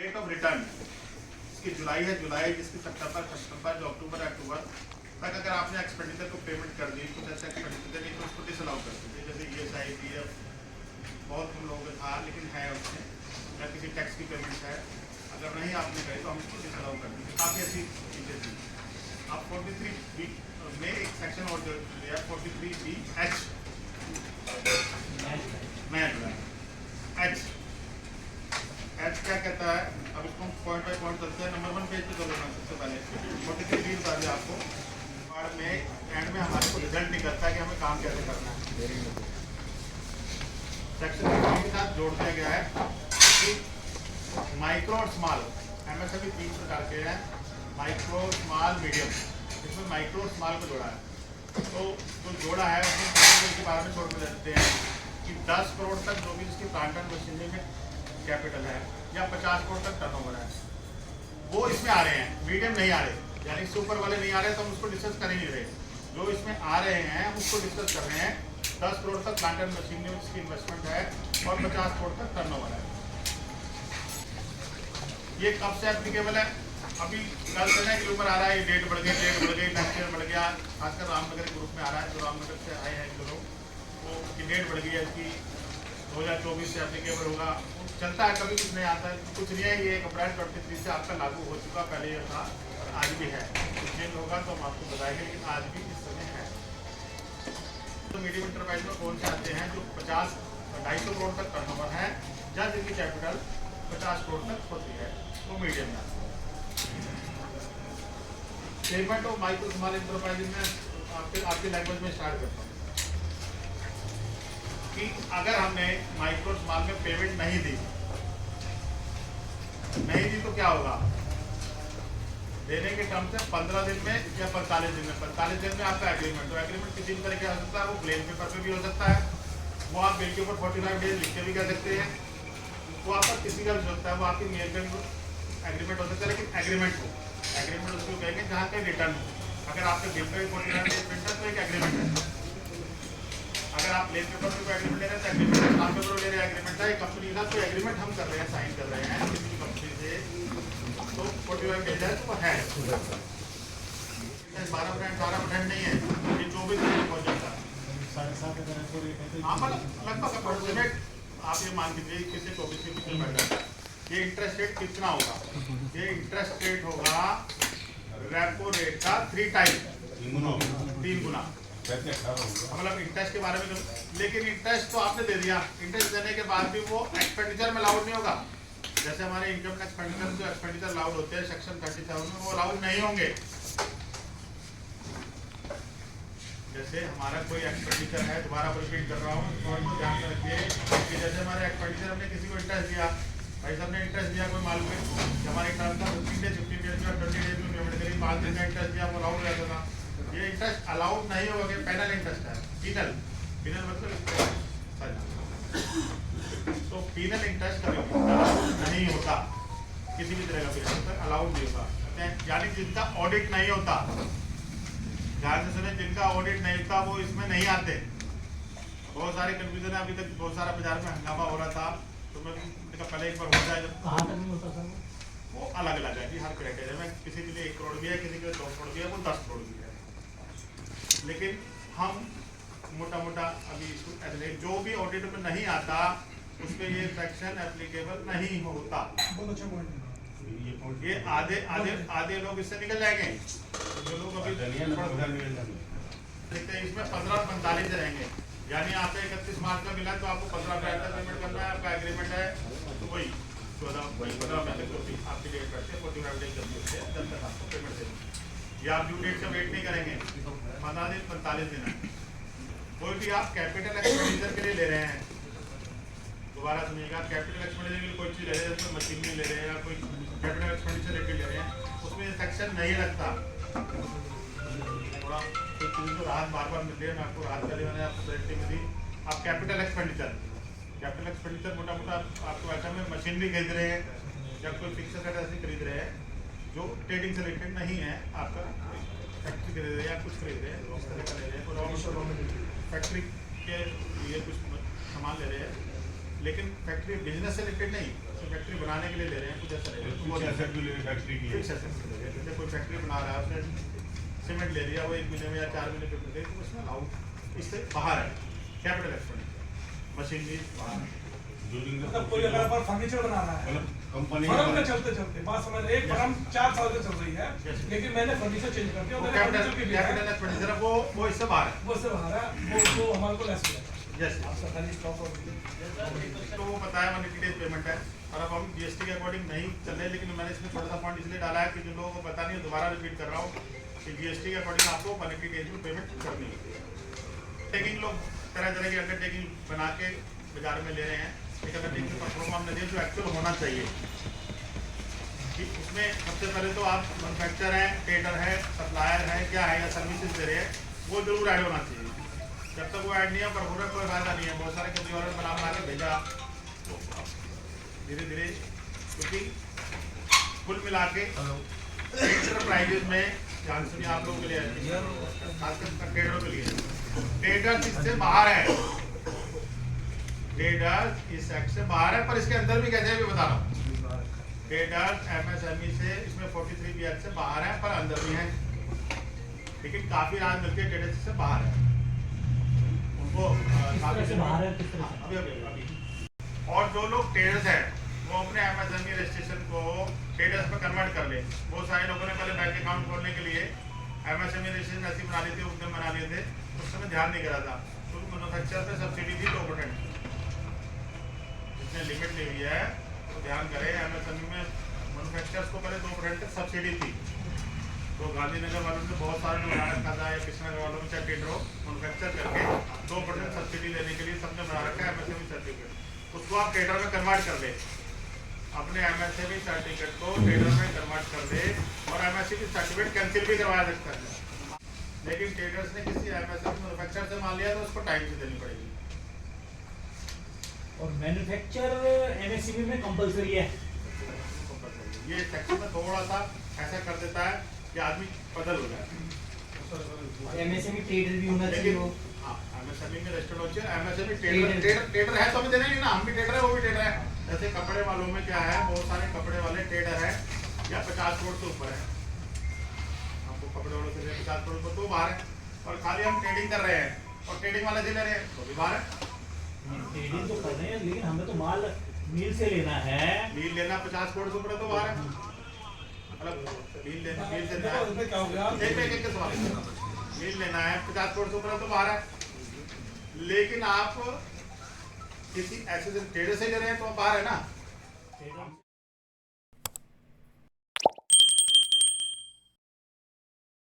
Date of return इसकी जुलाई है, जुलाई जिसकी सितंबर जो अक्टूबर तक अगर आपने एक्सपेंडिचर को पेमेंट कर दी कुछ ऐसा एक्सपेंडिचर नहीं तो उसको डिसअलाउ कर दीजिए। जैसे ESI PF बहुत हम लोगों का था लेकिन है उसमें, या किसी टैक्स की पेमेंट है अगर नहीं आपने कही तो हम उसको डिसअलाउ कर देंगे। काफ़ी ऐसी चीज़ें थी। आप 43B में एक सेक्शन और जो दिया 43BH एच क्या कहता है, अब इसको पॉइंट बाई पॉइंट चलते हैं। नंबर 1 पेज पे चलो ना, सबसे पहले 43B बता दें आपको और में एंड में हमारे को रिजल्ट निकलता है कि हमें काम कैसे करना है। सेक्शन के साथ जोड़ दिया गया है कि माइक्रो और स्मॉल MSME 3 प्रकार के हैं, माइक्रो स्मॉल मीडियम। इसमें माइक्रो और स्मॉल को जोड़ा है, तो जो जोड़ा है उसमें के बारे में छोड़ कर देते हैं कि 10 करोड़ तक जो भी जिसकी प्लांट एंड मशीनरी में कैपिटल है या 50 करोड़ तक टर्नओवर है वो इसमें आ रहे हैं, मीडियम नहीं आ रहे, यानी सुपर वाले नहीं आ रहे तो हम उसको डिस्कस कर ही नहीं रहे। जो इसमें आ रहे हैं हम उसको डिस्कस कर रहे हैं। 10 करोड़ तक प्लांट एंड मशीनरी में इसकी इन्वेस्टमेंट है और 50 करोड़ तक टर्नओवर है। ये कब से एप्लीकेबल है? अभी कल से के ऊपर आ रहा है, डेट बढ़ गई, नेक्स्ट ईयर बढ़ गया। खासकर रामनगर ग्रुप में आ रहा है, जो रामनगर से आए हैं जो लोग, वो की डेट बढ़ गई है इसकी 2024 से एप्लीकेबल होगा। चलता है, कभी कुछ नहीं आता है, कुछ नहीं है। ये अप्रैल 23 से आपका लागू हो चुका, पहले ये था और आज भी है। कुछ चेंज होगा तो हम आपको बताएंगे, लेकिन आज भी इस समय है। तो मीडियम इंटरप्राइज में कौन से आते हैं? जो 250 करोड़ तक टर्नओवर है या जिनकी कैपिटल 50 करोड़ तक होती है, वो मीडियम में आते हैं। Payment of micro small enterprise में आपकी लैंग्वेज में स्टार्ट करता हूँ कि अगर हमने माइक्रो स्मॉल में पेमेंट नहीं दी तो क्या होगा? देने के टर्म से 15 दिन में या 45 दिन में। 45 दिन में आपका एग्रीमेंट, तो एग्रीमेंट किसी भी तरीके हो सकता है, वो प्लेन पेपर पे भी हो सकता है, वो आप बिल के ऊपर 45 डेज लिख के भी कह सकते हैं, वो आपका किसी का भी हो सकता है, वो आपकी मेल पे एग्रीमेंट हो सकता है। लेकिन एग्रीमेंट उसको कहेंगे जहाँ पे रिटर्न हो। अगर आपके बिल पे 45 डेज प्रिंट है तो एक एग्रीमेंट है। अगर आप प्लेन पेपर पे एग्रीमेंट ले रहे हैं तो एग्रीमेंट है, काम पेपर ले रहे हैं एग्रीमेंट है। कंपनी का कोई एग्रीमेंट हम कर रहे हैं, साइन कर रहे हैं किसी कंपनी से, तो 45 डेज है तो वो है। 12% नहीं है, ये 24 दिन में पहुँच जाता है। 7.5 हाँ, मतलब लगभग अप्रोक्सीमेट आप ये मान लीजिए किसी 24 के पीछे बैठ जाता है। ये इंटरेस्ट रेट कितना होगा? ये इंटरेस्ट रेट होगा रेपो रेट का 3 टाइम, 3 गुना। मतलब इंटरेस्ट के बारे में लेकिन इंटरेस्ट तो आपने दे दिया, इंटरेस्ट देने के बाद भी वो एक्सपेंडिचर में अलाउड नहीं होगा। जैसे हमारे इनकम टैक्स एक्सपेंडिचर जो एक्सपेंडिचर अलाउड होते हैं सेक्शन 37 में, वो अलाउड नहीं होंगे। जैसे हमारा कोई एक्सपेंडिचर है, दोबारा रिपीट कर रहा हूँ और ध्यान में रखिए कि जैसे हमारे एक्सपेंडिचर हमने किसी को इंटरेस्ट दिया, भाई साहब ने इंटरेस्ट दिया कोई माल पे, हमारे टर्म था 15 डेज में 20 डेज में पेमेंट करी, 5 दिन का इंटरेस्ट दिया, वो अलाउड हो जाता था। ये इंटरेस्ट अलाउड नहीं होगा, पेनल इंटरेस्ट है। पीनल मतलब तो पीनल इंटरेस्ट कभी अलाउड नहीं होता, किसी भी तरह का पीनल अलाउड नहीं होता। यानी जिनका ऑडिट नहीं होता, ध्यान से सुने, जिनका ऑडिट नहीं होता वो इसमें नहीं आते। बहुत सारे कंफ्यूजन है, अभी तक बहुत सारा बाजार में हंगामा हो रहा था, तो मैं पहले एक बार हो जाए जब वो अलग अलग है कि हर क्राइटेरिया में किसी के लिए 1 करोड़ भी है, किसी के लिए 2 करोड़ भी है, वो 10 करोड़ भी है। लेकिन हम मोटा अभी इसको जो भी ऑडिट में नहीं आता उस पर ये सेक्शन एप्लीकेबल नहीं होता। ये आधे लोग इससे निकल जाएंगे, जो लोग अभी देखते हैं इसमें 15 और 45 रहेंगे। यानी आपको 31 मार्च का मिला तो आपको 15 अप्रैल तक पेमेंट करना है। आपका एग्रीमेंट है तो वही 15 मई तक आपकी डेट करते हैं, 45 डेज जब तक आपको पेमेंट देंगे। या आप ड्यू डेट का वेट नहीं करेंगे, 15 दिन 45 दिन है। कोई भी आप कैपिटल एक्सपेंडिचर के लिए ले रहे हैं, दोबारा सुनिएगा, कैपिटल एक्सपेंडिचर के लिए कोई चीज़ ले रहे हैं, जैसे मशीनरी ले रहे हैं या कोई कैपिटल एक्सपेंडिचर लेके ले रहे हैं, उसमें सेक्शन नहीं लगता। थोड़ा कोई चीज़ को राहत बार मिल रही है, मैं आपको राहत कर मैंने आपको गारंटी में दी। आप कैपिटल एक्सपेंडिचर मोटा आपको ऐसा में मशीनरी खरीद रहे हैं या कोई फिक्सर ऐसे खरीद रहे हैं जो ट्रेडिंग से रिलेटेड नहीं है, आपका फैक्ट्री खरीद रहे हैं या कुछ खरीद रहे हैं, उस तरह का ले रहे हैं, फैक्ट्री के लिए कुछ सामान ले रहे हैं, लेकिन फैक्ट्री बिजनेस से रिलेटेड नहीं, फैक्ट्री बनाने के लिए ले रहे हैं, कुछ ऐसा ले रहे हैं। फैक्ट्री की जैसे कोई फैक्ट्री बना रहा है, उसने सीमेंट ले लिया, वो 1 महीने में या 4 महीने पे दे, तो उसमें अलाउड इससे बाहर है कैपिटल एक्सपेंडिचर, मशीनरी बाहर है। मतलब कोई अगर अपन फर्नीचर बना रहा है कंपनी फर्म में चलते बात समझ, एक फर्म 4 साल से चल रही है, लेकिन मैंने फर्नीचर चेंज कर दिया, वो कैपिटल एक्सपेंडिचर है, वो इससे बाहर है, वो इससे बाहर है, वो हमारे को लेस है। जैसे तो वो बताया 180 डेज पेमेंट है, और अब हम जीएसटी के अकॉर्डिंग नहीं चल रहे, लेकिन मैंने इसमें थोड़ा सा पॉइंट इसलिए डाला है कि जो लोगों को पता नहीं है, दोबारा रिपीट कर रहा हूँ कि जीएसटी के अकॉर्डिंग आपको 180 डेज में पेमेंट करनी है। टेकिंग लोग तरह तरह की अंडरटेकिंग बना के बाजार में ले रहे हैं, एक अंडरटेकिंग परफॉर्म हमने दिया जो एक्चुअल होना चाहिए कि उसमें सबसे पहले तो आप मैन्युफैक्चर हैं, ट्रेडर है, सप्लायर है, क्या है या सर्विसेज दे रहे हैं, वो जरूर ऐड होना चाहिए। जब तक वो ऐड नहीं है परफॉर्मेंस कोई फायदा नहीं है। बहुत सारे कंपनी वालों ने बना के भेजा धीरे धीरे, क्योंकि कुल मिला के एंटरप्राइजेज में ध्यान सुनिए आप लोगों के लिए, खासकर ट्रेडरों के लिए, ट्रेडर्स इससे बाहर है, ट्रेडर्स इस एक्ट से बाहर है, पर इसके अंदर भी कैसे भी बता रहा हूँ, ट्रेडर्स एमएसएमई से इसमें 43B एक्ट से बाहर है, पर अंदर भी है, लेकिन काफी राज मिलकर ट्रेडर्स से बाहर है, उनको अभी और जो लोग ट्रेडर्स हैं वो अपने एमएसएमई रजिस्ट्रेशन को ट्रेडर्स में कन्वर्ट कर ले। बहुत सारे लोगों ने पहले बैंक अकाउंट खोलने के लिए एमएसएमई रजिस्ट्रेशन ऐसी बना लिए थे, उद्यम बना लिए थे, उस समय ध्यान नहीं करा था, क्योंकि मैन्युफैक्चर पे सब्सिडी थी 2%, जिसने लिमिट ली हुई है तो ध्यान करें, एमएसएमई में मैन्युफैक्चरर्स को पहले 2% तक सब्सिडी थी, तो गांधीनगर वालों ने बहुत सारे बना रखा था, या कृष्णनगर वालों ने चाहे ट्रेडरों मैन्युफैक्चर करके 2% सब्सिडी लेने के लिए सबने बना रखा है एमएसएमई सर्टिफिकेट, उसको आप ट्रेडर में कन्वर्ट कर दे, अपने एमएसएमई सर्टिफिकेट को ट्रेडर में कन्वर्ट कर दे, और एमएसएमई सर्टिफिकेट कैंसिल भी करवाया सकता है, लेकिन ट्रेडर्स ने किसी एमएसएमई मैन्युफैक्चरर से मान लिया तो उसको टाइम से देनी पड़ेगी। और मैन्युफैक्चर एमएसएमई में कंपलसरी है, ये सेक्शन में थोड़ा सा ऐसा कर देता है कि आदमी बदल हो जाए। एमएसएमई ट्रेडर भी होना चाहिए, वो हाँ एमएसएमई में रजिस्टर्ड होना चाहिए, एमएसएमई ट्रेडर है तो हमें देना ही ना, हम भी ट्रेडर है वो भी ट्रेडर है। जैसे कपड़े वालों में क्या है, बहुत सारे कपड़े वाले ट्रेडर है या 50 करोड़ से ऊपर है, आपको कपड़े वालों से 50 करोड़ ऊपर तो बाहर है, और खाली हम ट्रेडिंग कर रहे हैं और ट्रेडिंग वाले से ले रहे हैं तो भी बाहर है। ट्रेडिंग तो कर रहे हैं, लेकिन हमें तो माल मिल से लेना है, मिल लेना 50 करोड़ से ऊपर तो बाहर है, मतलब मिल लेना, मिल से क्या हो गया, एक सवाल, मिल लेना है 50 करोड़ से ऊपर तो बाहर है, लेकिन आप किसी ऐसे ट्रेडर से ले रहे हैं तो बाहर है ना।